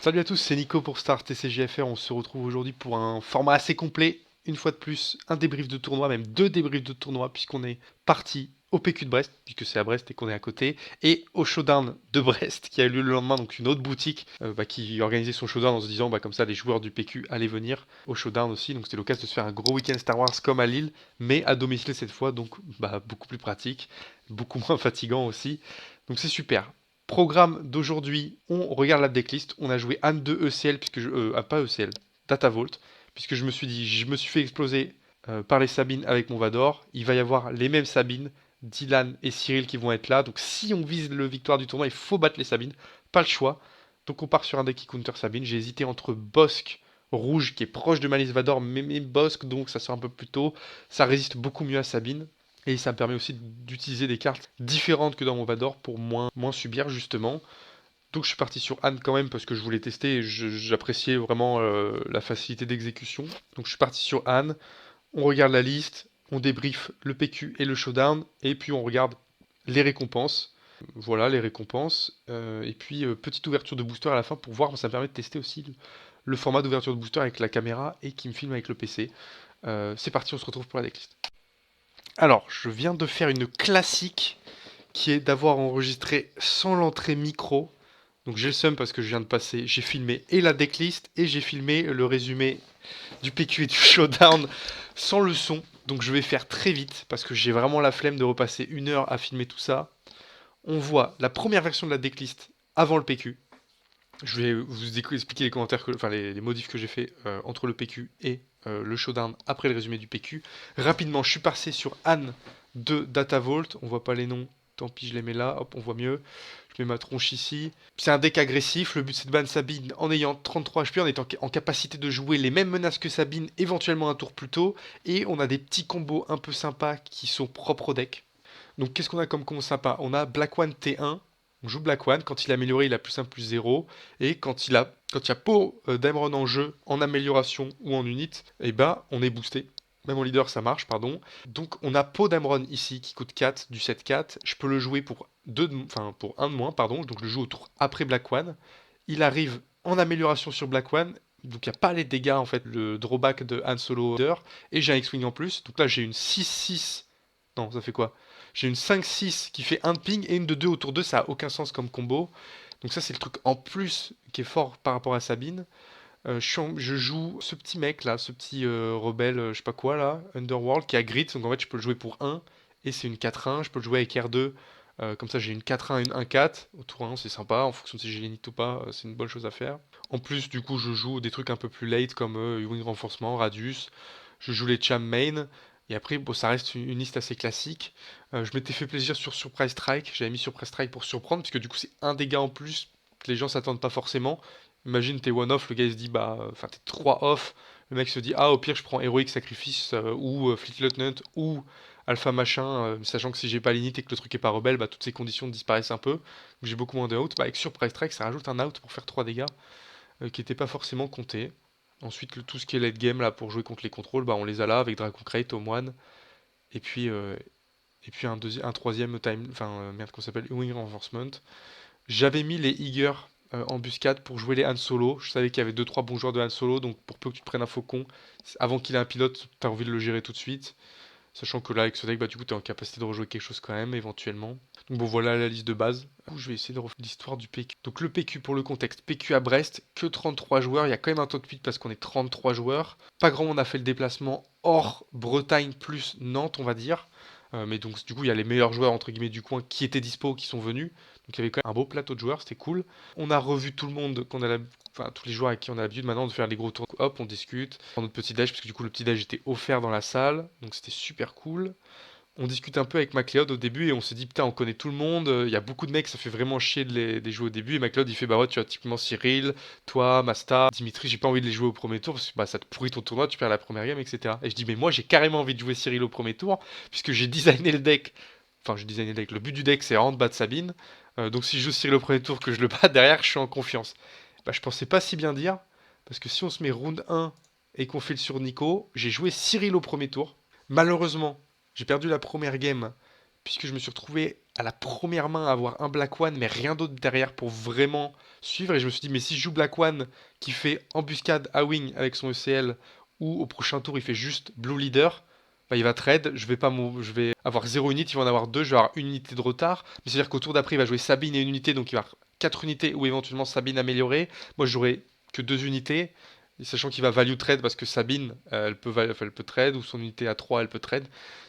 Salut à tous, c'est Nico pour Star TCGFR. On se retrouve aujourd'hui pour un format assez complet. Une fois de plus, un débrief de tournoi, même deux débriefs de tournoi, puisqu'on est parti au PQ de Brest, puisque c'est à Brest et qu'on est à côté, et au Showdown de Brest, qui a eu lieu le lendemain, donc une autre boutique qui organisait son Showdown en se disant, comme ça, les joueurs du PQ allaient venir au Showdown aussi. Donc c'était l'occasion de se faire un gros week-end Star Wars comme à Lille, mais à domicile cette fois, donc beaucoup plus pratique, beaucoup moins fatigant aussi. Donc c'est super. Programme d'aujourd'hui, on regarde la decklist. On a joué Anne 2 ECL, pas ECL, Data Vault, puisque je me suis dit, je me suis fait exploser par les Sabines avec mon Vador. Il va y avoir les mêmes Sabines, Dylan et Cyril qui vont être là. Donc si on vise le victoire du tournoi, il faut battre les Sabines. Pas le choix. Donc on part sur un deck qui counter Sabine. J'ai hésité entre Bosque rouge qui est proche de Malice Vador, mais Bosque, donc ça sort un peu plus tôt. Ça résiste beaucoup mieux à Sabine. Et ça me permet aussi d'utiliser des cartes différentes que dans mon Vador pour moins subir justement. Donc je suis parti sur Anne quand même parce que je voulais tester et j'appréciais vraiment la facilité d'exécution. Donc je suis parti sur Anne, on regarde la liste, on débrief le PQ et le showdown et puis on regarde les récompenses. Voilà les récompenses. Et puis petite ouverture de booster à la fin pour voir, ça me permet de tester aussi le format d'ouverture de booster avec la caméra et qui me filme avec le PC. C'est parti, on se retrouve pour la decklist. Alors, je viens de faire une classique qui est d'avoir enregistré sans l'entrée micro. Donc j'ai le seum parce que je viens de passer, j'ai filmé et la decklist et j'ai filmé le résumé du PQ et du showdown sans le son. Donc je vais faire très vite parce que j'ai vraiment la flemme de repasser une heure à filmer tout ça. On voit la première version de la decklist avant le PQ. Je vais vous expliquer les commentaires, enfin les modifs que j'ai fait entre le PQ et le showdown après le résumé du PQ. Rapidement, je suis passé sur Anne de Data Vault. On voit pas les noms, tant pis, je les mets là. Hop, on voit mieux. Je mets ma tronche ici. C'est un deck agressif. Le but c'est de ban Sabine en ayant 33 HP, en étant en capacité de jouer les mêmes menaces que Sabine, éventuellement un tour plus tôt. Et on a des petits combos un peu sympas qui sont propres au deck. Donc qu'est-ce qu'on a comme combo sympa? On a Black One T1. On joue Black One. Quand il est amélioré, il a plus 1 plus 0. Et quand il y a Poe d'Emerald en jeu, en amélioration ou en unit, et on est boosté. Même en leader, ça marche, pardon. Donc on a Poe d'Emerald ici qui coûte 4, du 7-4. Je peux le jouer pour, pour 1 de moins, pardon. Donc je le joue au tour après Black One. Il arrive en amélioration sur Black One. Donc il n'y a pas les dégâts, en fait, le drawback de Han Solo Leader. Et j'ai un X-Wing en plus. Donc là j'ai une 6-6. Non, ça fait quoi? J'ai une 5-6 qui fait 1 de ping et une de 2 autour d'eux, ça a aucun sens comme combo. Donc ça c'est le truc en plus qui est fort par rapport à Sabine. Je joue ce petit mec là, ce petit rebelle, je sais pas quoi là, Underworld, qui a grit, donc en fait je peux le jouer pour 1, et c'est une 4-1, je peux le jouer avec R2, comme ça j'ai une 4-1 et une 1-4, au tour 1 c'est sympa, en fonction de si j'ai les ou pas, c'est une bonne chose à faire. En plus du coup je joue des trucs un peu plus late comme Wing Renforcement, Radius, je joue les Cham Main, et après bon, ça reste une liste assez classique. Je m'étais fait plaisir sur Surprise Strike, j'avais mis Surprise Strike pour surprendre, puisque du coup c'est un dégât en plus que les gens s'attendent pas forcément. Imagine t'es one off, le gars il se dit enfin t'es 3 off, le mec se dit ah au pire je prends Heroic Sacrifice ou Fleet Lieutenant ou Alpha machin, sachant que si j'ai pas l'init et que le truc est pas rebelle, toutes ces conditions disparaissent un peu, donc j'ai beaucoup moins de out. Avec Surprise Strike ça rajoute un out pour faire 3 dégâts qui n'étaient pas forcément comptés. Ensuite tout ce qui est late game là pour jouer contre les contrôles, on les a là avec Dragon Crate, Moine, et puis un troisième time, merde qu'on s'appelle Wing Reinforcement. J'avais mis les Eager embuscade pour jouer les Han Solo. Je savais qu'il y avait deux trois bons joueurs de Han Solo, donc pour peu que tu te prennes un faucon, avant qu'il ait un pilote, t'as envie de le gérer tout de suite. Sachant que là, avec ce deck, du coup, t'es en capacité de rejouer quelque chose quand même, éventuellement. Donc bon, voilà la liste de base. Je vais essayer de refaire l'histoire du PQ. Donc le PQ, pour le contexte, PQ à Brest, que 33 joueurs. Il y a quand même un top 8 parce qu'on est 33 joueurs. Pas grand monde a fait le déplacement hors Bretagne plus Nantes, on va dire. Mais donc du coup, il y a les meilleurs joueurs, entre guillemets, du coin qui étaient dispo, qui sont venus. Donc il y avait quand même un beau plateau de joueurs, c'était cool. On a revu tout le monde enfin tous les joueurs avec qui on a l'habitude maintenant de faire les gros tours. Hop, on discute, on prend notre petit déj parce que du coup le petit déj était offert dans la salle, donc c'était super cool. On discute un peu avec MacLeod au début et on se dit putain on connaît tout le monde, il y a beaucoup de mecs, ça fait vraiment chier de les jouer au début. Et MacLeod il fait bah ouais tu as typiquement Cyril, toi, Masta, Dimitri, j'ai pas envie de les jouer au premier tour parce que ça te pourrit ton tournoi, tu perds la première game, etc. Et je dis mais moi j'ai carrément envie de jouer Cyril au premier tour puisque j'ai designé le deck. Enfin j'ai designé le deck, le but du deck c'est vraiment de battre Sabine. Donc si je joue Cyril au premier tour que je le bats derrière je suis en confiance. Je pensais pas si bien dire parce que si on se met round 1 et qu'on fait le sur Nico, j'ai joué Cyril au premier tour. Malheureusement, j'ai perdu la première game puisque je me suis retrouvé à la première main avoir un Black One, mais rien d'autre derrière pour vraiment suivre. Et je me suis dit, mais si je joue Black One qui fait embuscade à wing avec son ECL, ou au prochain tour il fait juste Blue Leader, bah, il va trade, je vais avoir 0 unité, il va en avoir 2, je vais avoir une unité de retard. Mais c'est-à-dire qu'au tour d'après, il va jouer Sabine et une unité, donc il va avoir 4 unités ou éventuellement Sabine améliorée. Moi, j'aurai que 2 unités. Et sachant qu'il va value trade parce que Sabine, elle peut trade, ou son unité à 3, elle peut trade.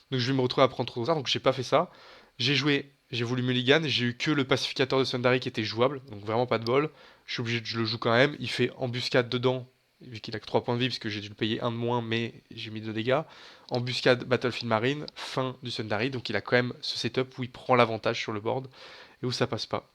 Donc je vais me retrouver à prendre trop de retard, donc j'ai pas fait ça. J'ai voulu mulligan, j'ai eu que le pacificateur de Sundari qui était jouable, donc vraiment pas de bol. Je suis obligé de je le joue quand même. Il fait embuscade dedans, vu qu'il a que 3 points de vie, puisque j'ai dû le payer un de moins, mais j'ai mis 2 dégâts. Embuscade Battlefield Marine, fin du Sundari, donc il a quand même ce setup où il prend l'avantage sur le board, et où ça passe pas.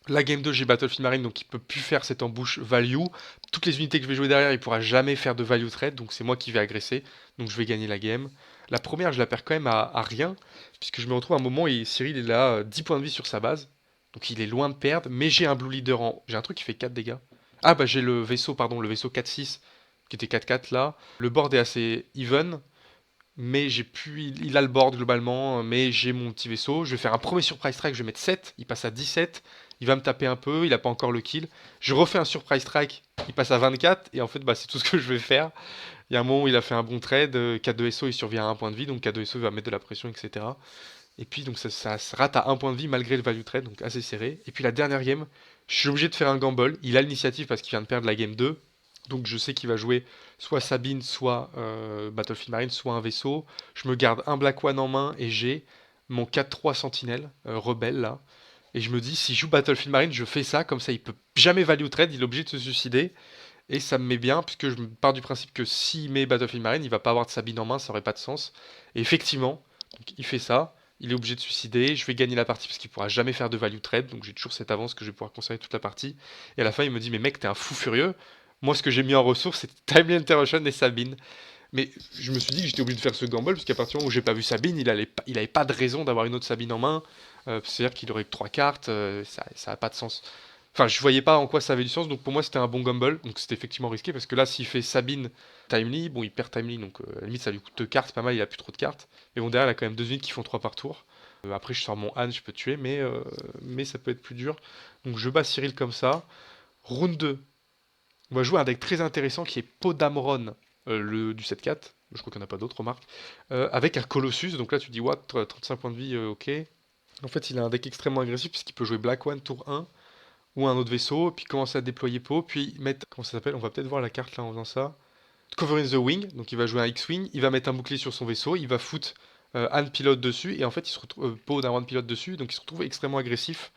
La game 2, j'ai Battlefield Marine, donc il peut plus faire cette embouche value. Toutes les unités que je vais jouer derrière, il pourra jamais faire de value trade, donc c'est moi qui vais agresser, donc je vais gagner la game. La première, je la perds quand même à rien, puisque je me retrouve à un moment et Cyril il a 10 points de vie sur sa base, donc il est loin de perdre, mais j'ai un Blue Leader en... J'ai un truc qui fait 4 dégâts. Ah bah j'ai le vaisseau, pardon, le vaisseau 4-6, qui était 4-4 là. Le board est assez even, mais j'ai pu... Il a le board globalement, mais j'ai mon petit vaisseau. Je vais faire un premier surprise strike, je vais mettre 7, il passe à 17. Il va me taper un peu, il a pas encore le kill. Je refais un surprise strike, il passe à 24, et en fait bah, c'est tout ce que je vais faire. Il y a un moment où il a fait un bon trade, K2SO il survient à un point de vie, donc K2SO va mettre de la pression, etc. Et puis donc ça se rate à un point de vie malgré le value trade, donc assez serré. Et puis la dernière game, je suis obligé de faire un gamble. Il a l'initiative parce qu'il vient de perdre la game 2. Donc je sais qu'il va jouer soit Sabine, soit Battlefield Marine, soit un vaisseau. Je me garde un Black One en main et j'ai mon 4-3 Sentinelle, rebelle là. Et je me dis, si je joue Battlefield Marine, je fais ça, comme ça il peut jamais value trade, il est obligé de se suicider. Et ça me met bien, puisque je pars du principe que s'il met Battlefield Marine, il va pas avoir de Sabine en main, ça aurait pas de sens. Et effectivement, donc il fait ça, il est obligé de suicider, je vais gagner la partie parce qu'il pourra jamais faire de value trade, donc j'ai toujours cette avance que je vais pouvoir conserver toute la partie. Et à la fin, il me dit, mais mec, t'es un fou furieux. Moi, ce que j'ai mis en ressources, c'est Timely Interruption et Sabine. Mais je me suis dit que j'étais obligé de faire ce gamble, parce qu'à partir du moment où j'ai pas vu Sabine, il avait pas de raison d'avoir une autre Sabine en main. C'est-à-dire qu'il aurait que 3 cartes, ça a pas de sens. Enfin, je voyais pas en quoi ça avait du sens, donc pour moi c'était un bon gamble. Donc c'était effectivement risqué, parce que là, s'il fait Sabine Timely, bon, il perd Timely, donc à la limite ça lui coûte 2 cartes, pas mal, il a plus trop de cartes. Mais bon, derrière, il a quand même 2 unités qui font 3 par tour. Après, je sors mon Han, je peux tuer, mais ça peut être plus dur. Donc je bats Cyril comme ça. Round 2, on va jouer un deck très intéressant qui est Podamron, du 7-4. Je crois qu'il n'y en a pas d'autres, remarque. Avec un Colossus, donc là tu dis, what, 35 points de vie, ok. En fait, il a un deck extrêmement agressif puisqu'il peut jouer Black One tour 1 ou un autre vaisseau, puis commencer à déployer Po, puis mettre, comment ça s'appelle, on va peut-être voir la carte là en faisant ça. Covering the Wing, donc il va jouer un X-Wing, il va mettre un bouclier sur son vaisseau, il va foutre Han pilote dessus, et en fait il se retrouve Po d'un pilote dessus, donc il se retrouve extrêmement agressif.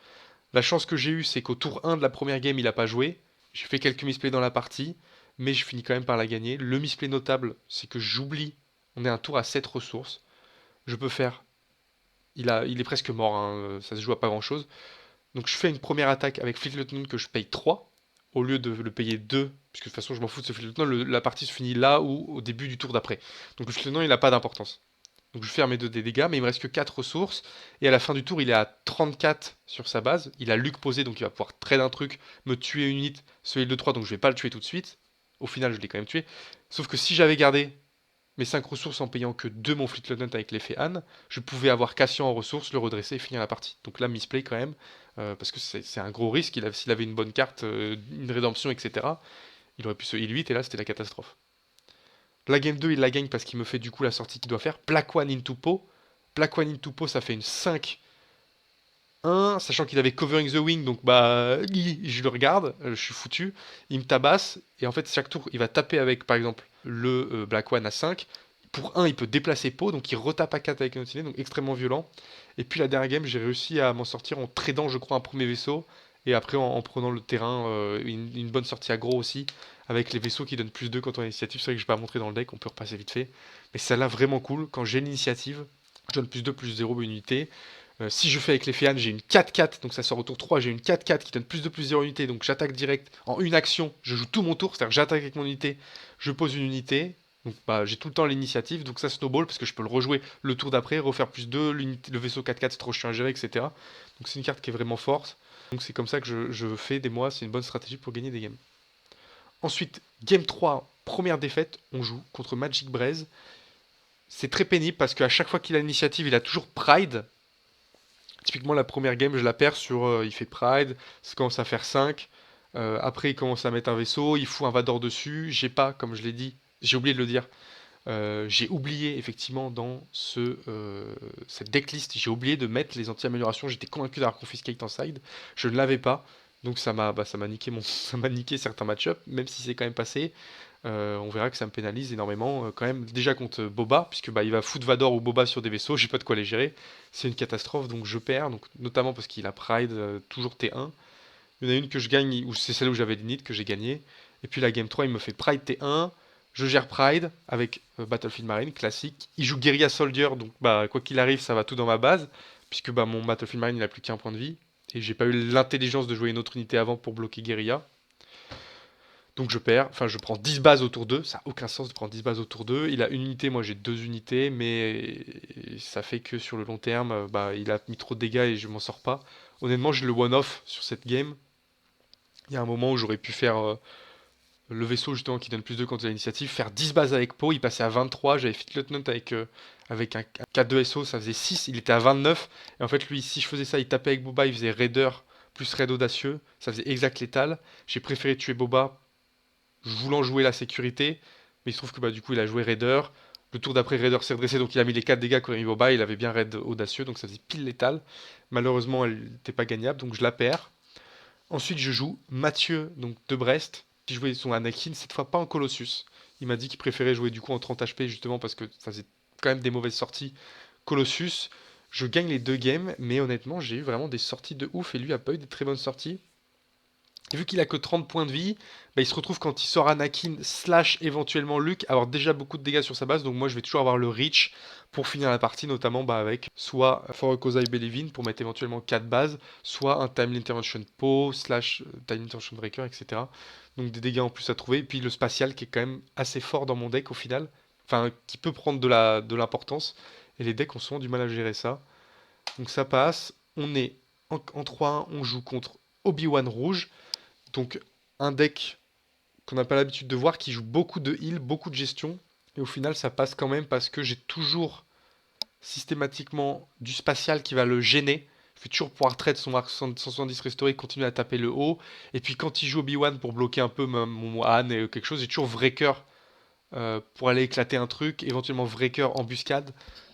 La chance que j'ai eue, c'est qu'au tour 1 de la première game, il a pas joué. J'ai fait quelques misplays dans la partie, mais je finis quand même par la gagner. Le misplay notable, c'est que j'oublie, on est un tour à 7 ressources. Je peux faire, il est presque mort, hein, ça se joue à pas grand chose. Donc je fais une première attaque avec Fleet Lieutenant que je paye 3 au lieu de le payer 2, puisque de toute façon je m'en fous de ce Fleet Lieutenant, la partie se finit là ou au début du tour d'après. Donc le Fleet Lieutenant il n'a pas d'importance. Donc je vais faire mes 2 dégâts, mais il me reste que 4 ressources, et à la fin du tour il est à 34 sur sa base, il a Luc posé, donc il va pouvoir trade un truc, me tuer une unité, ce heal de 3, donc je vais pas le tuer tout de suite. Au final je l'ai quand même tué. Sauf que si j'avais gardé mes 5 ressources en payant que 2 mon Fleet Lieutenant avec l'effet Han, je pouvais avoir Cassian en ressources, le redresser et finir la partie. Donc là, misplay quand même, parce que c'est un gros risque. S'il avait une bonne carte, une rédemption, etc., il aurait pu se heal 8 et là c'était la catastrophe. La game 2, il la gagne parce qu'il me fait du coup la sortie qu'il doit faire. Black One into Po. Black One into Po, ça fait une 5-1, sachant qu'il avait Covering the Wing, donc bah, je le regarde, je suis foutu. Il me tabasse, et en fait, chaque tour, il va taper avec, par exemple, le Black One à 5. Pour 1, il peut déplacer Po, donc il retape à 4 avec un autre donc extrêmement violent. Et puis la dernière game, j'ai réussi à m'en sortir en tradant, je crois, un premier vaisseau, et après en prenant le terrain, une bonne sortie aggro aussi, avec les vaisseaux qui donnent plus 2 quand on a l'initiative. C'est vrai que je vais pas montrer dans le deck, on peut repasser vite fait. Mais celle-là, vraiment cool, quand j'ai l'initiative, je donne plus 2, plus 0 unité. Si je fais avec les Féan, j'ai une 4-4, donc ça sort au tour 3, j'ai une 4-4 qui donne plus de plus 0 unité, donc j'attaque direct en une action, je joue tout mon tour, c'est-à-dire que j'attaque avec mon unité, je pose une unité, donc bah, j'ai tout le temps l'initiative, donc ça snowball parce que je peux le rejouer le tour d'après, refaire plus 2, le vaisseau 4-4 c'est trop chiant à gérer, etc. Donc c'est une carte qui est vraiment forte, donc c'est comme ça que je fais des mois, c'est une bonne stratégie pour gagner des games. Ensuite, game 3, première défaite, on joue contre Magic Braze. C'est très pénible parce qu'à chaque fois qu'il a l'initiative, il a toujours Pride. Typiquement, la première game, je la perds sur. Il fait Pride, ça commence à faire 5. Après, il commence à mettre un vaisseau, il fout un Vador dessus. J'ai pas, comme je l'ai dit, j'ai oublié de le dire. J'ai oublié, effectivement, dans cette decklist, j'ai oublié de mettre les anti-améliorations. J'étais convaincu d'avoir Confiscate en side. Je ne l'avais pas. Donc ça m'a niqué ça m'a niqué certains match-ups, même si c'est quand même passé. On verra que ça me pénalise énormément quand même déjà contre Boba, puisque bah, il va foutre Vador ou Boba sur des vaisseaux, j'ai pas de quoi les gérer. C'est une catastrophe, donc je perds, donc, notamment parce qu'il a Pride, toujours T1. Il y en a une que je gagne, ou c'est celle où j'avais l'init que j'ai gagné. Et puis la game 3, il me fait Pride T1. Je gère Pride avec Battlefield Marine, classique. Il joue Guerilla Soldier, donc bah, quoi qu'il arrive, ça va tout dans ma base, puisque bah, mon Battlefield Marine, il a plus qu'un point de vie. Et j'ai pas eu l'intelligence de jouer une autre unité avant pour bloquer Guerilla. Donc je perds, enfin je prends 10 bases autour d'eux, ça n'a aucun sens de prendre 10 bases autour d'eux. Il a une unité, moi j'ai deux unités, mais ça fait que sur le long terme, bah, il a mis trop de dégâts et je m'en sors pas. Honnêtement, j'ai le one-off sur cette game. Il y a un moment où j'aurais pu faire le vaisseau justement qui donne plus de quand il a l'initiative, faire 10 bases avec Poe, il passait à 23, j'avais Fit Lieutenant avec un K2 SO, ça faisait 6, il était à 29, et en fait lui, si je faisais ça, il tapait avec Boba, il faisait Raider plus Raid audacieux, ça faisait exact létal. J'ai préféré tuer Boba voulant jouer la sécurité, mais il se trouve que bah, du coup il a joué Raider. Le tour d'après, Raider s'est redressé, donc il a mis les 4 dégâts qu'aurait mis Boba, il avait bien Raid audacieux, donc ça faisait pile létal. Malheureusement, elle n'était pas gagnable, donc je la perds. Ensuite, je joue Mathieu, donc de Brest, qui jouait son Anakin, cette fois pas en Colossus. Il m'a dit qu'il préférait jouer du coup en 30 HP, justement parce que ça faisait quand même des mauvaises sorties. Colossus, je gagne les deux games, mais honnêtement, j'ai eu vraiment des sorties de ouf, et lui a pas eu des très bonnes sorties. Et vu qu'il a que 30 points de vie, bah, il se retrouve quand il sort Anakin slash éventuellement Luke, avoir déjà beaucoup de dégâts sur sa base. Donc moi je vais toujours avoir le reach pour finir la partie, notamment bah, avec soit For a Cause I Believe in pour mettre éventuellement 4 bases, soit un Time Intervention Poe slash Time Intervention Breaker, etc. Donc des dégâts en plus à trouver. Et puis le spatial qui est quand même assez fort dans mon deck au final. Enfin, qui peut prendre de l'importance. Et les decks ont souvent du mal à gérer ça. Donc ça passe. On est en 3-1, on joue contre Obi-Wan Rouge. Donc un deck qu'on n'a pas l'habitude de voir qui joue beaucoup de heal, beaucoup de gestion. Et au final, ça passe quand même parce que j'ai toujours systématiquement du spatial qui va le gêner. Je vais toujours pouvoir trade son arc 170 restauré, continuer à taper le haut. Et puis quand il joue Obi-Wan pour bloquer un peu mon Han et quelque chose, j'ai toujours Vreaker pour aller éclater un truc, éventuellement Vreaker embuscade.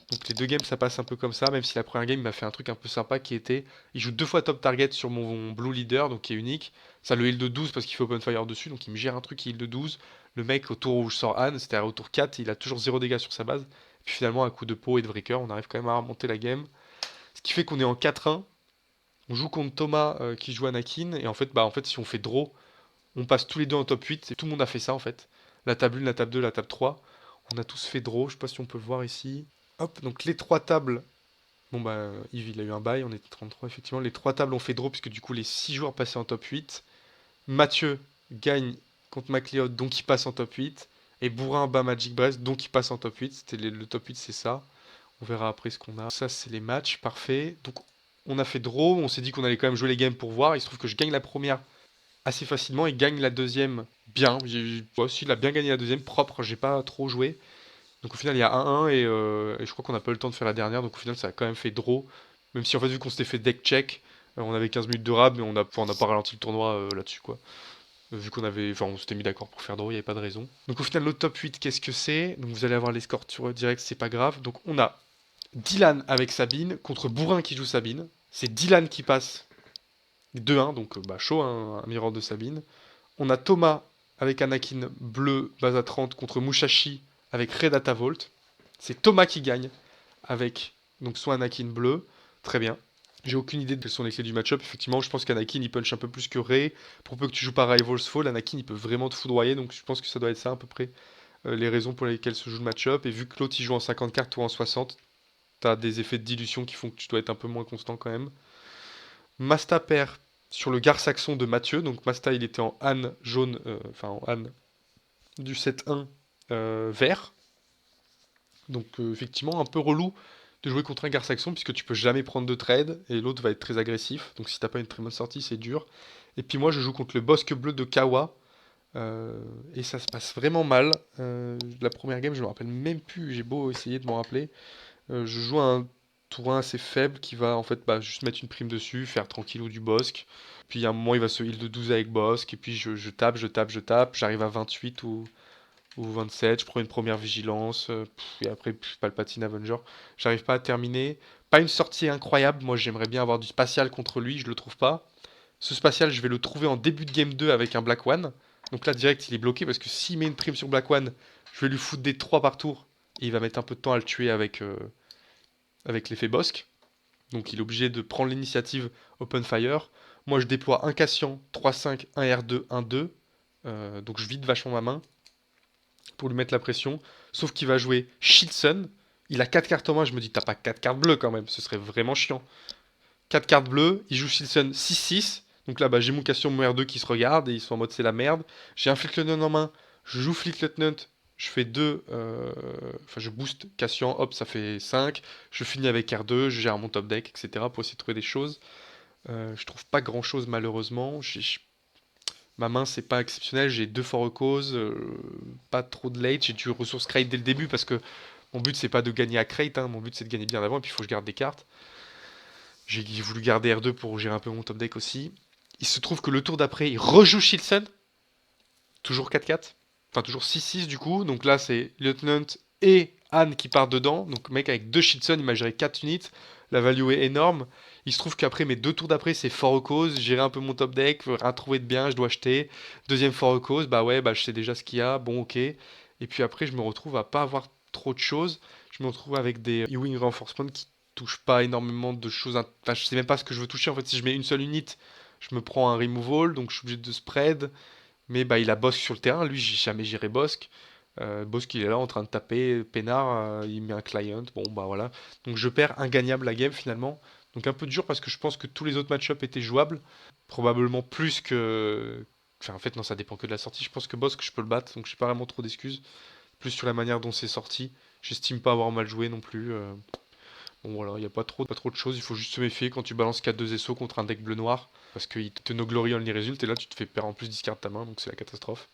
Donc les deux games ça passe un peu comme ça, même si la première game m'a fait un truc un peu sympa qui était, il joue deux fois top target sur mon blue leader, donc qui est unique. Ça le heal de 12 parce qu'il fait open fire dessus, donc il me gère un truc qui heal de 12. Le mec au tour où je sors Han, c'est-à-dire au tour 4, il a toujours 0 dégâts sur sa base. Puis finalement à coup de pot et de Vreaker, on arrive quand même à remonter la game. Ce qui fait qu'on est en 4-1. On joue contre Thomas qui joue Anakin, et en fait si on fait draw, on passe tous les deux en top 8, et tout le monde a fait ça en fait. La table 1, la table 2, la table 3. On a tous fait draw, je sais pas si on peut le voir ici. Hop, donc les trois tables. Bon bah Yves il a eu un bail, on était 33 effectivement. Les trois tables ont fait draw puisque du coup les 6 joueurs passaient en top 8. Mathieu gagne contre MacLeod donc il passe en top 8. Et Bourrin bat Magic Brest donc il passe en top 8. C'était le top 8 c'est ça. On verra après ce qu'on a. Ça c'est les matchs, parfait. Donc on a fait draw, on s'est dit qu'on allait quand même jouer les games pour voir. Il se trouve que je gagne la première assez facilement et gagne la deuxième bien. Moi aussi il a bien gagné la deuxième, propre, j'ai pas trop joué. Donc au final, il y a 1-1 et je crois qu'on n'a pas eu le temps de faire la dernière. Donc au final, ça a quand même fait draw. Même si en fait, vu qu'on s'était fait deck check, on avait 15 minutes de rab, mais on a pas ralenti le tournoi là-dessus quoi. Vu qu'on avait, enfin, on s'était mis d'accord pour faire draw, il n'y avait pas de raison. Donc au final, le top 8, qu'est-ce que c'est? Donc vous allez avoir les scores sur direct, c'est pas grave. Donc on a Dylan avec Sabine contre Bourrin qui joue Sabine. C'est Dylan qui passe 2-1, donc bah, chaud, hein, un miroir de Sabine. On a Thomas avec Anakin bleu, base à 30 contre Mushashi avec Red Data Vault. C'est Thomas qui gagne avec donc son Anakin bleu. Très bien. J'ai aucune idée de quelles sont les clés du match-up. Effectivement, je pense qu'Anakin il punch un peu plus que Rey. Pour peu que tu joues par Rival's Fall, Anakin il peut vraiment te foudroyer. Donc je pense que ça doit être ça à peu près les raisons pour lesquelles se joue le match-up. Et vu que l'autre il joue en 50 cartes ou en 60, t'as des effets de dilution qui font que tu dois être un peu moins constant quand même. Masta perd sur le Gar Saxon de Mathieu. Donc Masta il était en Han jaune, enfin en Han du 7-1 vert. Donc effectivement un peu relou de jouer contre un Gar Saxon puisque tu peux jamais prendre de trade et l'autre va être très agressif. Donc si t'as pas une très bonne sortie c'est dur. Et puis moi je joue contre le Bosque bleu de Kawa. Et ça se passe vraiment mal. La première game je me rappelle même plus, j'ai beau essayer de m'en rappeler. Je joue un tour 1 assez faible qui va en fait bah, juste mettre une prime dessus, faire tranquillou du Bosque. Puis à un moment il va se heal de 12 avec Bosque, et puis je tape, je tape, je tape, j'arrive à 28 ou 27, je prends une première vigilance, et après Palpatine Avenger. J'arrive pas à terminer. Pas une sortie incroyable, moi j'aimerais bien avoir du spatial contre lui, je le trouve pas. Ce spatial, je vais le trouver en début de game 2 avec un Black One. Donc là, direct, il est bloqué parce que s'il met une prime sur Black One, je vais lui foutre des 3 par tour. Et il va mettre un peu de temps à le tuer avec l'effet Bosque. Donc il est obligé de prendre l'initiative Open Fire. Moi, je déploie un Cassian, 3-5, un R2, 1-2. Donc je vide vachement ma main pour lui mettre la pression. Sauf qu'il va jouer Shitsun. Il a 4 cartes en main. Je me dis, t'as pas 4 cartes bleues quand même. Ce serait vraiment chiant. 4 cartes bleues, il joue Shilson 6-6. Donc là, bah, j'ai mon Cassian, mon R2 qui se regarde et ils sont en mode c'est la merde. J'ai un Fleet Lieutenant en main, je joue Fleet Lieutenant, je fais 2. Enfin, je booste Cassian, hop, ça fait 5. Je finis avec R2, je gère mon top deck, etc. pour essayer de trouver des choses. Je trouve pas grand chose malheureusement. Ma main, c'est pas exceptionnel. J'ai 2 for a cause, pas trop de late. J'ai du ressource crate dès le début parce que mon but, c'est pas de gagner à crate. Hein. Mon but, c'est de gagner bien avant et puis il faut que je garde des cartes. J'ai voulu garder R2 pour gérer un peu mon top deck aussi. Il se trouve que le tour d'après, il rejoue Shilson. Toujours 4-4. Enfin, toujours 6-6 du coup. Donc là, c'est Lieutenant et Anne qui partent dedans. Donc, mec, avec 2 Shilson, il m'a géré 4 units. La value est énorme. Il se trouve qu'après, mes 2 tours d'après, c'est fort cause. Gérer un peu mon top deck, rien trouver de bien, je dois acheter. Deuxième fort cause, bah ouais, bah je sais déjà ce qu'il y a. Bon, ok. Et puis après, je me retrouve à pas avoir trop de choses. Je me retrouve avec des Ewing Reinforcement qui touchent pas énormément de choses. Enfin, je sais même pas ce que je veux toucher. En fait, si je mets une seule unit, je me prends un removal, donc je suis obligé de spread. Mais bah, il a Bosque sur le terrain. Lui, j'ai jamais géré Bosque. Bosque, il est là en train de taper. Peinard, il met un client. Bon, bah voilà. Donc je perds ingagnable la game finalement. Donc un peu dur parce que je pense que tous les autres match-up étaient jouables. Probablement plus que. Enfin, en fait, non, ça dépend que de la sortie. Je pense que Bosque, je peux le battre. Donc j'ai pas vraiment trop d'excuses. Plus sur la manière dont c'est sorti. J'estime pas avoir mal joué non plus. Bon voilà, il n'y a pas trop de choses, il faut juste se méfier quand tu balances 4-2 SO contre un deck bleu-noir, parce qu'il te no glory only result, et là tu te fais perdre en plus 10 cartes de ta main, donc c'est la catastrophe.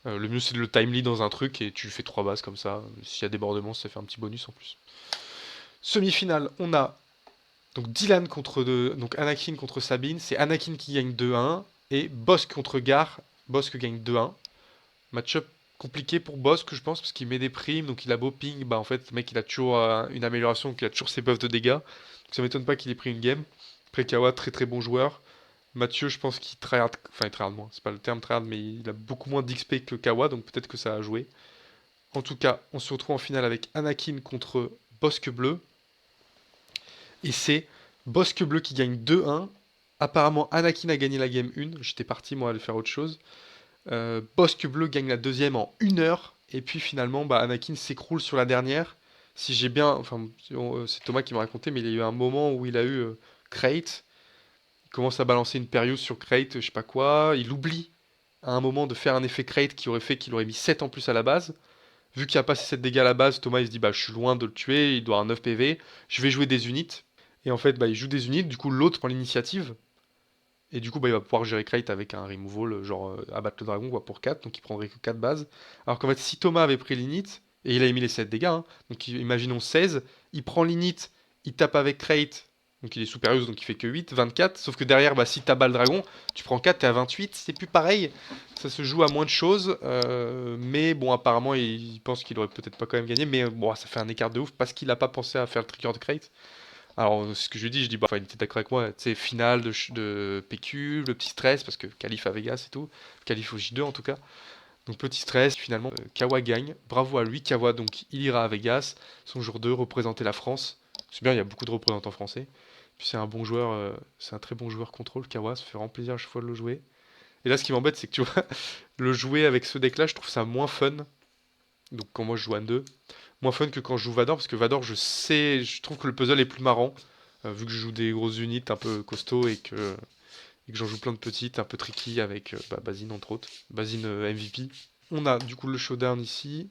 Le mieux c'est de le timely dans un truc, et tu fais 3 bases comme ça, s'il y a débordement ça fait un petit bonus en plus. Semi-finale, on a donc Dylan donc Anakin contre Sabine, c'est Anakin qui gagne 2-1, et Bosque contre Gar, Bosque gagne 2-1. Match-up compliqué pour Bosque, je pense, parce qu'il met des primes, donc il a beau ping, bah en fait, le mec il a toujours une amélioration, donc il a toujours ses buffs de dégâts. Donc ça m'étonne pas qu'il ait pris une game. Après Kawa, très très bon joueur. Mathieu, je pense qu'il tryhard, enfin il tryhard moins, c'est pas le terme tryhard, mais il a beaucoup moins d'XP que Kawa, donc peut-être que ça a joué. En tout cas, on se retrouve en finale avec Anakin contre Bosque Bleu, et c'est Bosque Bleu qui gagne 2-1. Apparemment, Anakin a gagné la game 1, j'étais parti moi à aller faire autre chose. Bosque Bleu gagne la deuxième en 1 heure. Et puis finalement, bah, Anakin s'écroule sur la dernière. Si j'ai bien. Enfin, c'est Thomas qui m'a raconté, mais il y a eu un moment où il a eu Crate. Il commence à balancer une Perius sur Crate, je sais pas quoi. Il oublie à un moment de faire un effet Crate qui aurait fait qu'il aurait mis 7 en plus à la base. Vu qu'il a passé 7 dégâts à la base, Thomas il se dit bah je suis loin de le tuer, il doit avoir 9 PV. Je vais jouer des unités. Et en fait, bah, il joue des unités, du coup l'autre prend l'initiative. Et du coup, bah, il va pouvoir gérer Crate avec un removal, genre abattre le dragon quoi, pour 4, donc il prendrait que 4 bases. Alors qu'en fait, si Thomas avait pris l'init, et il a mis les 7 dégâts, hein, donc imaginons 16, il prend l'init, il tape avec Crate, donc il est supérieur, donc il fait que 8, 24, sauf que derrière, bah, si t'abats le dragon, tu prends 4, t'es à 28, c'est plus pareil, ça se joue à moins de choses, mais bon, apparemment, il pense qu'il aurait peut-être pas quand même gagné, mais bon, ça fait un écart de ouf, parce qu'il a pas pensé à faire le trigger de Crate. Alors, ce que je lui dis, je dis, bah, enfin, il était d'accord avec moi, tu sais, finale de PQ, le petit stress, parce que Calif à Vegas et tout, Calif au J2 en tout cas. Donc, petit stress, finalement, Kawa gagne. Bravo à lui, Kawa, donc il ira à Vegas, son jour 2, représenter la France. C'est bien, il y a beaucoup de représentants français. Puis c'est un bon joueur, c'est un très bon joueur contrôle, Kawa, ça fait vraiment plaisir à chaque fois de le jouer. Et là, ce qui m'embête, c'est que tu vois, le jouer avec ce deck-là, je trouve ça moins fun. Donc, quand moi je joue à 2, moins fun que quand je joue Vador, parce que Vador, je trouve que le puzzle est plus marrant, vu que je joue des grosses unités un peu costauds et que j'en joue plein de petites, un peu tricky avec bah, Basine entre autres, Basine MVP. On a du coup le showdown ici,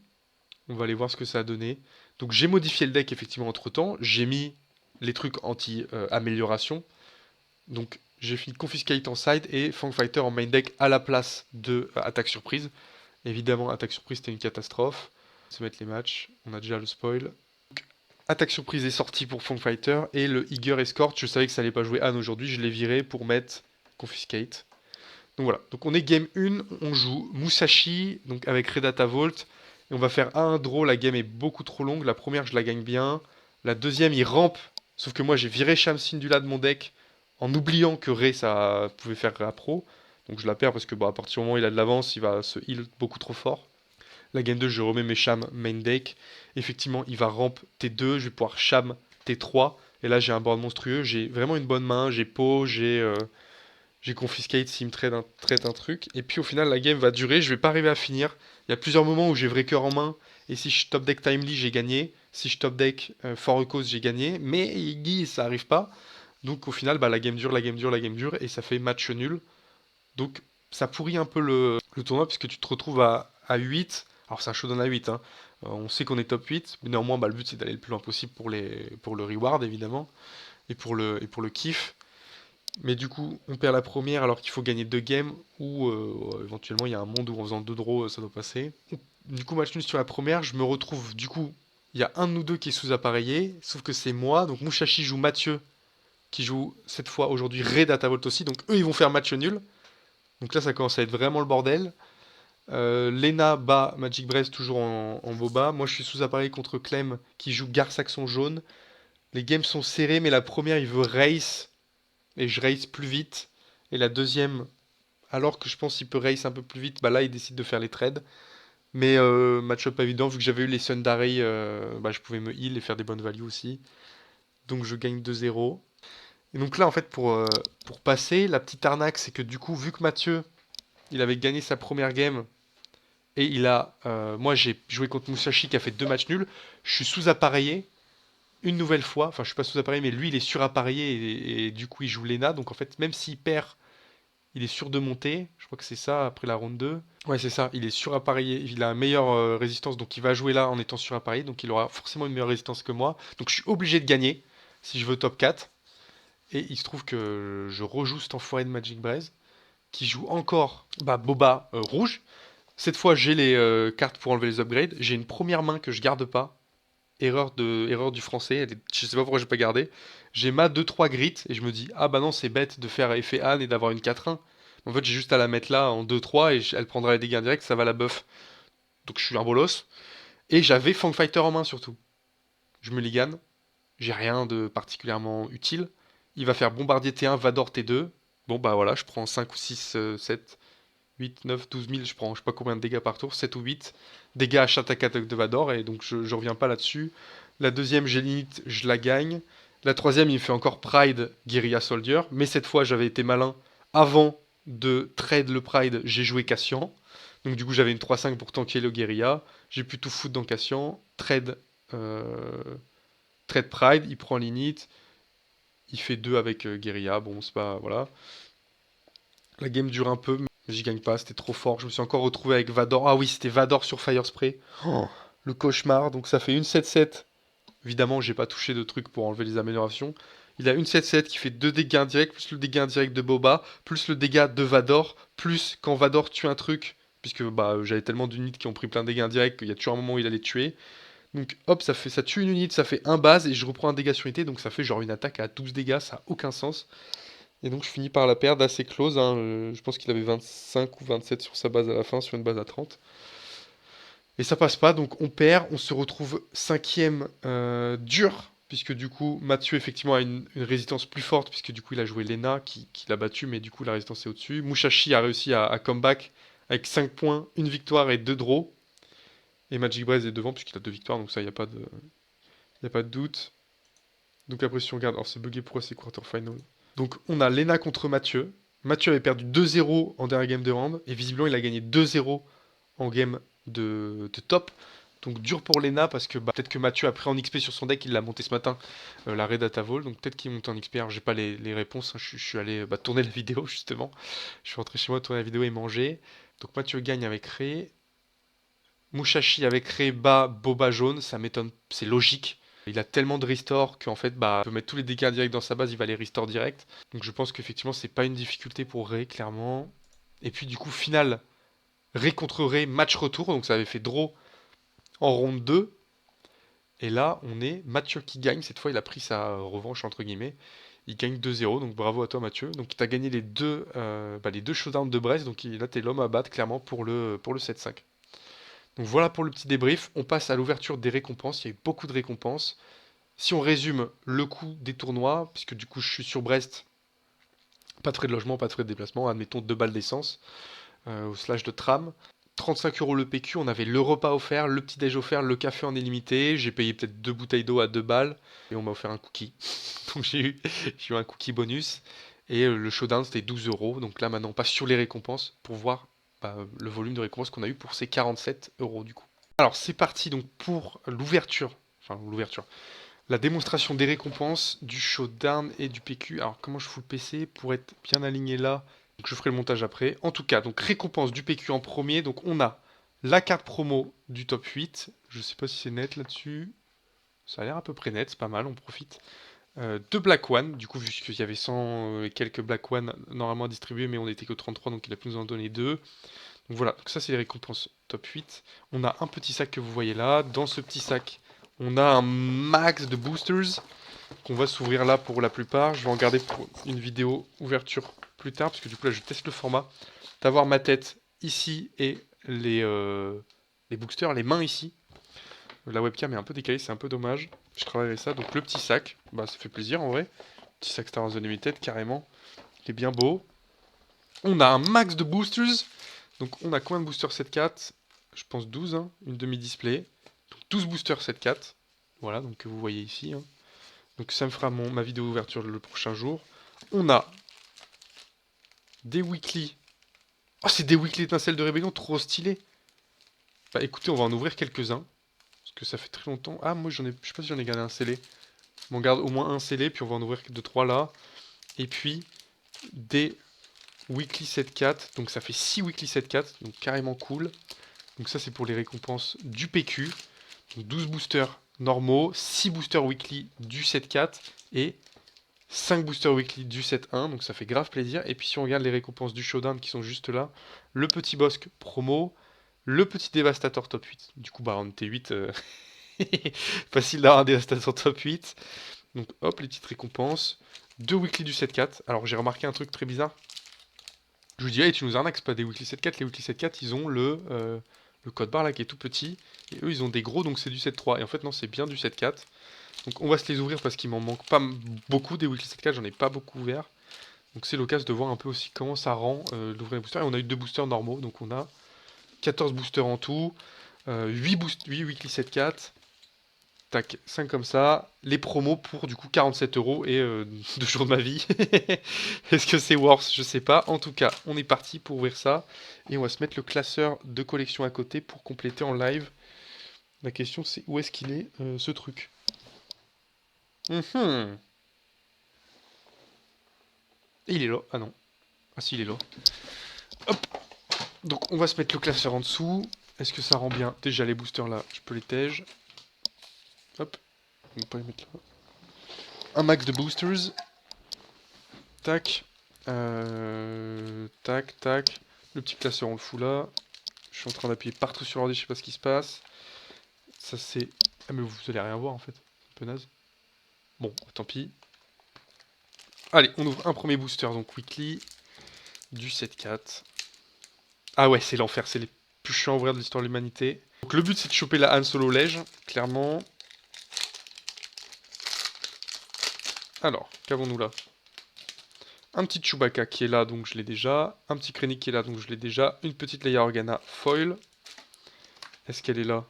on va aller voir ce que ça a donné. Donc j'ai modifié le deck effectivement entre temps, j'ai mis les trucs anti-amélioration, donc j'ai fait Confiscate en side et Fang Fighter en main deck à la place de Attaque Surprise. Évidemment, Attaque Surprise c'était une catastrophe. Se mettre les matchs, on a déjà le spoil. Attaque surprise est sortie pour Fang Fighter. Et le Eager Escort, je savais que ça allait pas jouer Anne aujourd'hui, je l'ai viré pour mettre Confiscate. Donc voilà, donc on est game 1, on joue Musashi, donc avec Redata Vault. Et on va faire un draw, la game est beaucoup trop longue. La première, je la gagne bien. La deuxième, il rampe. Sauf que moi, j'ai viré Shamsindula de mon deck en oubliant que Ré, ça pouvait faire Ré à pro. Donc je la perds parce que à partir du moment où il a de l'avance, il va se heal beaucoup trop fort. La game 2, je remets mes Sham main deck. Effectivement, il va ramp T2, je vais pouvoir Sham T3. Et là, j'ai un board monstrueux. J'ai vraiment une bonne main. J'ai Poe, j'ai Confiscate s'il me traite un truc. Et puis au final, la game va durer. Je vais pas arriver à finir. Il y a plusieurs moments où j'ai vrai cœur en main. Et si je top deck Timely, j'ai gagné. Si je top deck For a Cause, j'ai gagné. Mais Iggy, ça arrive pas. Donc au final, la game dure, la game dure, la game dure. Et ça fait match nul. Donc ça pourrit un peu le tournoi puisque tu te retrouves à 8. Alors c'est un showdown à 8, hein. On sait qu'on est top 8. Mais néanmoins, le but c'est d'aller le plus loin possible pour le reward évidemment. Et pour le kiff. Mais du coup, on perd la première alors qu'il faut gagner 2 games ou éventuellement il y a un monde où en faisant 2 draws ça doit passer. Du coup, match nul sur la première, je me retrouve du coup, il y a un de nous deux qui est sous-appareillé, sauf que c'est moi, donc Mushashi joue Mathieu qui joue cette fois aujourd'hui Red Datavolt aussi, donc eux ils vont faire match nul. Donc là ça commence à être vraiment le bordel. Lena bat Magic Breath toujours en boba. Moi je suis sous-appareil contre Clem qui joue Gar Saxon jaune. Les games sont serrés mais la première il veut race et je race plus vite. Et la deuxième, alors que je pense qu'il peut race un peu plus vite, là il décide de faire les trades. Mais match-up pas évident, vu que j'avais eu les Sundari, je pouvais me heal et faire des bonnes values aussi. Donc je gagne 2-0. Et donc là en fait pour passer, la petite arnaque c'est que du coup vu que Mathieu il avait gagné sa première game et moi j'ai joué contre Musashi qui a fait 2 matchs nuls, je suis sous-appareillé une nouvelle fois, enfin je suis pas sous-appareillé mais lui il est sur-appareillé et du coup il joue Lena, donc en fait même s'il perd il est sûr de monter, je crois que c'est ça après la round 2. Ouais, c'est ça, il est surappareillé, il a une meilleure résistance, donc il va jouer là en étant surappareillé, donc il aura forcément une meilleure résistance que moi. Donc je suis obligé de gagner si je veux top 4. Et il se trouve que je rejoue cet enfoiré de Magic Braze, qui joue encore Boba rouge. Cette fois j'ai les cartes pour enlever les upgrades. J'ai une première main que je garde pas. Erreur du français, je sais pas pourquoi j'ai pas gardé. J'ai ma 2-3 grit et je me dis, ah bah non, c'est bête de faire effet Anne et d'avoir une 4-1. En fait, j'ai juste à la mettre là en 2-3 et elle prendra les dégâts directs, ça va la buff. Donc je suis un bolos. Et j'avais Fang Fighter en main surtout. Je me ligane, j'ai rien de particulièrement utile. Il va faire Bombardier T1, Vador T2. Bon bah voilà, je prends 5 ou 6, 7, 8, 9, 12 000, je prends je sais pas combien de dégâts par tour, 7 ou 8 dégâts à chaque attaque de Vador, et donc je reviens pas là-dessus. La deuxième, j'ai l'init, je la gagne. La troisième, il me fait encore Pride, Guerilla Soldier, mais cette fois, j'avais été malin. Avant de trade le Pride, j'ai joué Cassian. Donc du coup, j'avais une 3-5 pour tanker le Guerilla. J'ai pu tout foutre dans Cassian. Trade Pride, il prend l'init. Il fait 2 avec Guerilla. Bon, c'est pas... Voilà. La game dure un peu, mais j'y gagne pas, c'était trop fort. Je me suis encore retrouvé avec Vador. Ah oui, c'était Vador sur Fire Spray. Oh, le cauchemar. Donc ça fait une 7-7. Évidemment, j'ai pas touché de trucs pour enlever les améliorations. Il a une 7-7 qui fait 2 dégâts indirects, plus le dégât indirect de Boba, plus le dégât de Vador, plus quand Vador tue un truc, puisque j'avais tellement d'unités qui ont pris plein de dégâts indirects qu'il y a toujours un moment où il allait tuer. Donc hop, ça tue une unité, ça fait un base, et je reprends un dégât sur unité, donc ça fait genre une attaque à 12 dégâts, ça a aucun sens. Et donc je finis par la perdre assez close, hein. Je pense qu'il avait 25 ou 27 sur sa base à la fin, sur une base à 30. Et ça passe pas, donc on perd, on se retrouve cinquième dur, puisque du coup Mathieu effectivement a une résistance plus forte, puisque du coup il a joué Lena qui l'a battu, mais du coup la résistance est au-dessus. Mushashi a réussi à comeback avec 5 points, une victoire et 2 draws. Et Magic Braze est devant, puisqu'il a 2 victoires, donc ça, y a pas de doute. Donc après si on regarde, alors c'est bugué, pourquoi c'est quarterfinal? Donc on a Lena contre Mathieu. Mathieu avait perdu 2-0 en dernière game de round, et visiblement il a gagné 2-0 en game de top. Donc dur pour Lena parce que peut-être que Mathieu a pris en XP sur son deck, il l'a monté ce matin, la Red Vol. Donc peut-être qu'il monte en XP. Alors j'ai pas les réponses, hein. Je suis allé tourner la vidéo justement. Je suis rentré chez moi, tourner la vidéo et manger. Donc Mathieu gagne avec Ré. Mushashi avec Ré bas Boba jaune, ça m'étonne, c'est logique. Il a tellement de restore qu'en fait, il peut mettre tous les dégâts directs dans sa base, il va les restore direct. Donc je pense qu'effectivement, c'est pas une difficulté pour Ré, clairement. Et puis du coup, final, Ré contre Ré, match retour, donc ça avait fait draw en ronde 2. Et là, on est Mathieu qui gagne. Cette fois, il a pris sa revanche, entre guillemets. Il gagne 2-0, donc bravo à toi Mathieu. Donc tu as gagné les deux showdowns de Brest, donc là tu es l'homme à battre clairement pour le 7-5. Donc voilà pour le petit débrief, on passe à l'ouverture des récompenses, il y a eu beaucoup de récompenses. Si on résume le coût des tournois, puisque du coup je suis sur Brest, pas de frais de logement, pas de frais de déplacement, admettons 2 balles d'essence, au slash de tram. 35 euros le PQ, on avait le repas offert, le petit déj offert, le café en illimité. J'ai payé peut-être 2 bouteilles d'eau à 2 balles et on m'a offert un cookie. Donc j'ai eu un cookie bonus. Et le showdown c'était 12 euros. Donc là maintenant on passe sur les récompenses pour voir le volume de récompenses qu'on a eu pour ces 47 euros du coup. Alors c'est parti donc pour l'ouverture, la démonstration des récompenses, du showdown et du PQ. Alors comment je fous le PC pour être bien aligné là? Donc je ferai le montage après. En tout cas, donc récompense du PQ en premier. Donc on a la carte promo du top 8. Je sais pas si c'est net là-dessus. Ça a l'air à peu près net, c'est pas mal, on profite. Deux Black One, du coup vu qu'il y avait 100 et quelques Black One normalement à distribuer, mais on n'était que 33, donc il a pu nous en donner deux. Donc voilà, donc ça c'est les récompenses top 8. On a un petit sac que vous voyez là. Dans ce petit sac, on a un max de boosters qu'on va s'ouvrir là pour la plupart. Je vais en garder pour une vidéo ouverture plus tard, parce que du coup là je teste le format. D'avoir ma tête ici et les boosters, les mains ici. La webcam est un peu décalée, c'est un peu dommage. Je travaillerai ça. Donc le petit sac, bah ça fait plaisir en vrai. Petit sac Star Wars Unlimited carrément. Il est bien beau. On a un max de boosters. Donc on a combien de boosters 7.4? Je pense 12, hein, une demi-display. Donc 12 boosters 7.4. Voilà, donc que vous voyez ici, hein. Donc ça me fera ma vidéo d'ouverture le prochain jour. On a des weekly. Oh, c'est des weekly étincelles de rébellion, trop stylé. Bah écoutez, on va en ouvrir quelques-uns. Parce que ça fait très longtemps. Ah, moi je sais pas si j'en ai gardé un scellé. On en garde au moins un scellé, puis on va en ouvrir 2-3 là. Et puis des weekly 7.4. Donc ça fait 6 weekly 7.4. Donc carrément cool. Donc ça c'est pour les récompenses du PQ. Donc 12 boosters normaux, 6 boosters weekly du 7.4 et 5 boosters weekly du 7.1, donc ça fait grave plaisir. Et puis si on regarde les récompenses du showdown qui sont juste là, le petit Bosque promo, le petit Dévastator top 8. Du coup, bah en T8, facile d'avoir un Dévastator top 8. Donc hop, les petites récompenses. 2 weekly du 7.4. Alors j'ai remarqué un truc très bizarre. Je vous dis, hey, tu nous arnaques, c'est pas des weekly 7.4. Les weekly 7.4, ils ont le code barre là qui est tout petit. Et eux, ils ont des gros, donc c'est du 7.3. Et en fait, non, c'est bien du 7.4. Donc on va se les ouvrir parce qu'il m'en manque pas beaucoup des weekly 7.4, j'en ai pas beaucoup ouvert. Donc c'est l'occasion de voir un peu aussi comment ça rend d'ouvrir les boosters. Et on a eu 2 boosters normaux, donc on a 14 boosters en tout, 8 weekly 7.4, tac, 5 comme ça. Les promos pour du coup 47 euros et 2 jours de ma vie. Est-ce que c'est worth? Je sais pas. En tout cas, on est parti pour ouvrir ça. Et on va se mettre le classeur de collection à côté pour compléter en live. La question c'est où est-ce qu'il est, ce truc. Mhm. Et il est là. Ah non. Ah si, il est là. Hop. Donc on va se mettre le classeur en dessous. Est-ce que ça rend bien? Déjà les boosters là, je peux les tège. Hop. On va pas les mettre là. Un max de boosters. Tac. Tac, tac. Le petit classeur on le fout là. Je suis en train d'appuyer partout sur l'ordi, je sais pas ce qui se passe. Ça c'est... Ah mais vous allez rien voir en fait. Un peu naze. Bon, tant pis. Allez, on ouvre un premier booster, donc weekly. Du 7.4. Ah ouais, c'est l'enfer, c'est les plus chiants à ouvrir de l'histoire de l'humanité. Donc le but c'est de choper la Han Solo Lège, clairement. Alors, qu'avons-nous là? Un petit Chewbacca qui est là, donc je l'ai déjà. Un petit Krennic qui est là, donc je l'ai déjà. Une petite Leia Organa foil. Est-ce qu'elle est là?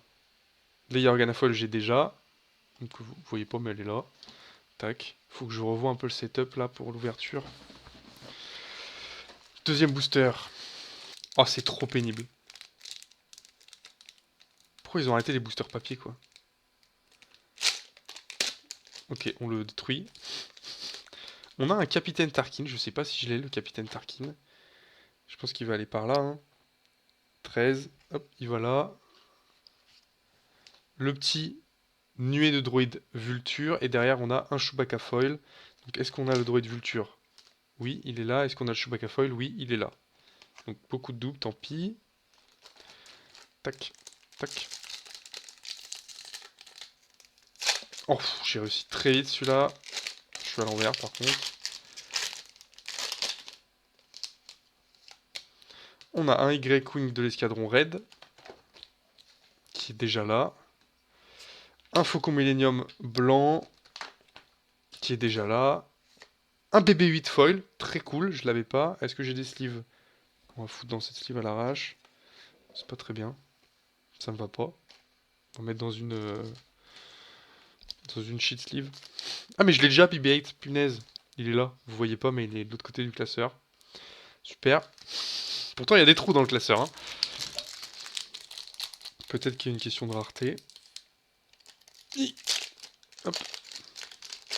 Leia Organa foil, j'ai déjà. Donc vous voyez pas, mais elle est là. Tac. Faut que je revoie un peu le setup là pour l'ouverture. Deuxième booster. Oh, c'est trop pénible. Pourquoi ils ont arrêté les boosters papier, quoi? Ok, on le détruit. On a un capitaine Tarkin. Je sais pas si je l'ai, le capitaine Tarkin. Je pense qu'il va aller par là, hein. 13. Hop, il va là. Le petit nuée de droïdes Vulture. Et derrière, on a un Chewbacca foil. Donc, est-ce qu'on a le droïde Vulture? Oui, il est là. Est-ce qu'on a le Chewbacca foil? Oui, il est là. Donc, beaucoup de doubles, tant pis. Tac, tac. Oh, j'ai réussi très vite celui-là. Je suis à l'envers par contre. On a un Y-Wing de l'escadron Red, qui est déjà là. Un Faucon Millennium blanc, qui est déjà là. Un BB-8 foil, très cool, je l'avais pas. Est-ce que j'ai des sleeves? On va foutre dans cette sleeve à l'arrache. C'est pas très bien. Ça me va pas. On va mettre dans une sheet sleeve. Ah mais je l'ai déjà BB-8, punaise. Il est là, vous voyez pas mais il est de l'autre côté du classeur. Super. Pourtant il y a des trous dans le classeur. Hein. Peut-être qu'il y a une question de rareté. Hop.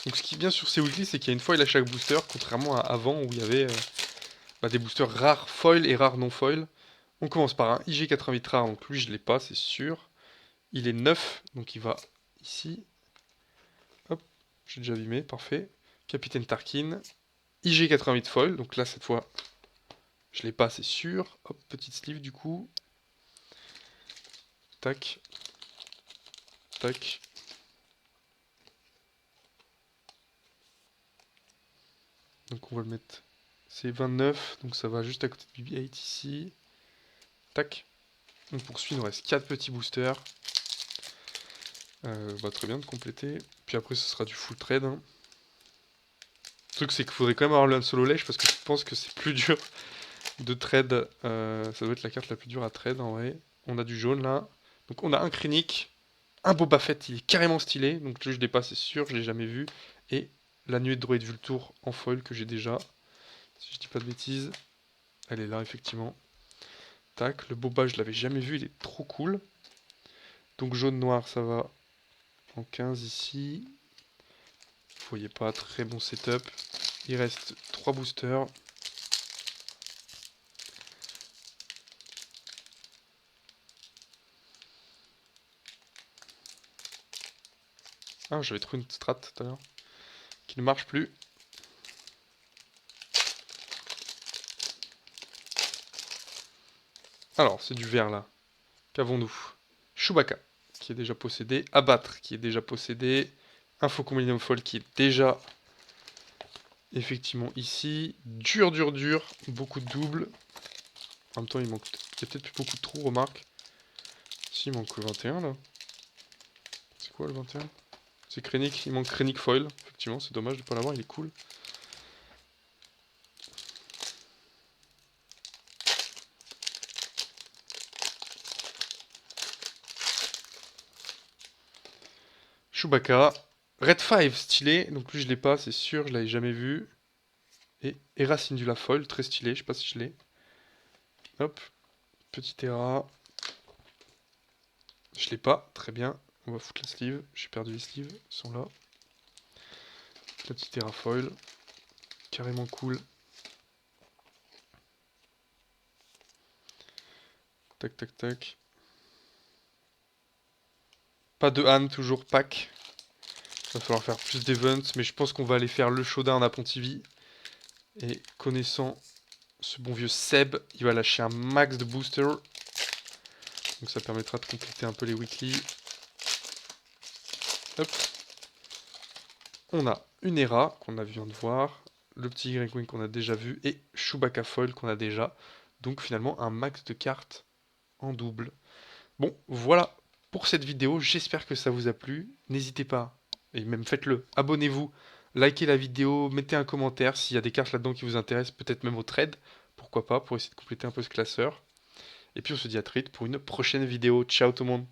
Donc ce qui est bien sur ces weekly, c'est qu'il y a une foil à chaque booster, contrairement à avant où il y avait des boosters rares foil et rares non foil. On commence par un IG88 rare, donc lui je l'ai pas, c'est sûr. Il est 9, donc il va ici. Hop, j'ai déjà vimé, parfait. Capitaine Tarkin. IG88 foil, donc là cette fois je l'ai pas, c'est sûr. Hop, petite sleeve du coup. Tac. Tac. Donc on va le mettre. C'est 29, donc ça va juste à côté de BB-8 ici. Tac. On poursuit, il nous reste 4 petits boosters. Très bien de compléter. Puis après ce sera du full trade. Hein. Le truc c'est qu'il faudrait quand même avoir le Han Solo Lèche parce que je pense que c'est plus dur de trade. Ça doit être la carte la plus dure à trade en vrai. On a du jaune là. Donc on a un Krennic, un Boba Fett, il est carrément stylé. Donc là je l'ai pas, c'est sûr, je l'ai jamais vu. Et la nuée de droïde Vultour en foil que j'ai déjà. Si je dis pas de bêtises. Elle est là effectivement. Tac, le Boba je l'avais jamais vu, il est trop cool. Donc jaune noir ça va en 15 ici. Vous voyez pas, très bon setup. Il reste 3 boosters. Ah, j'avais trouvé une strat tout à l'heure qui ne marche plus. Alors, c'est du vert là. Qu'avons-nous? Chewbacca, qui est déjà possédé. Abattre, qui est déjà possédé. Un Faucon Millennium Fall, qui est déjà effectivement ici. Dur, dur, dur. Beaucoup de doubles. En même temps, il y a peut-être plus beaucoup de trous, remarque. Si, il manque le 21 là. C'est quoi le 21? C'est Krennic, il manque Krennic Foil. Effectivement, c'est dommage de ne pas l'avoir, il est cool. Chewbacca. Red 5, stylé. Donc lui, je l'ai pas, c'est sûr, je l'avais jamais vu. Et Hera Syndulla Foil, très stylé, je sais pas si je l'ai. Hop, petit Hera. Je l'ai pas, très bien. On va foutre la sleeve. J'ai perdu les sleeves, ils sont là. La petite Hera Foil. Carrément cool. Tac, tac, tac. Pas de Han, toujours pack. Il va falloir faire plus d'events, mais je pense qu'on va aller faire le showdown à Pontivy. Et connaissant ce bon vieux Seb, il va lâcher un max de booster. Donc ça permettra de compléter un peu les weekly. Hop. On a une Hera qu'on vient de voir, le petit Y-Wing qu'on a déjà vu, et Chewbacca Foil qu'on a déjà. Donc finalement un max de cartes en double. Bon, voilà pour cette vidéo, j'espère que ça vous a plu. N'hésitez pas, et même faites-le, abonnez-vous, likez la vidéo, mettez un commentaire s'il y a des cartes là-dedans qui vous intéressent, peut-être même au trade, pourquoi pas, pour essayer de compléter un peu ce classeur. Et puis on se dit à très vite pour une prochaine vidéo. Ciao tout le monde!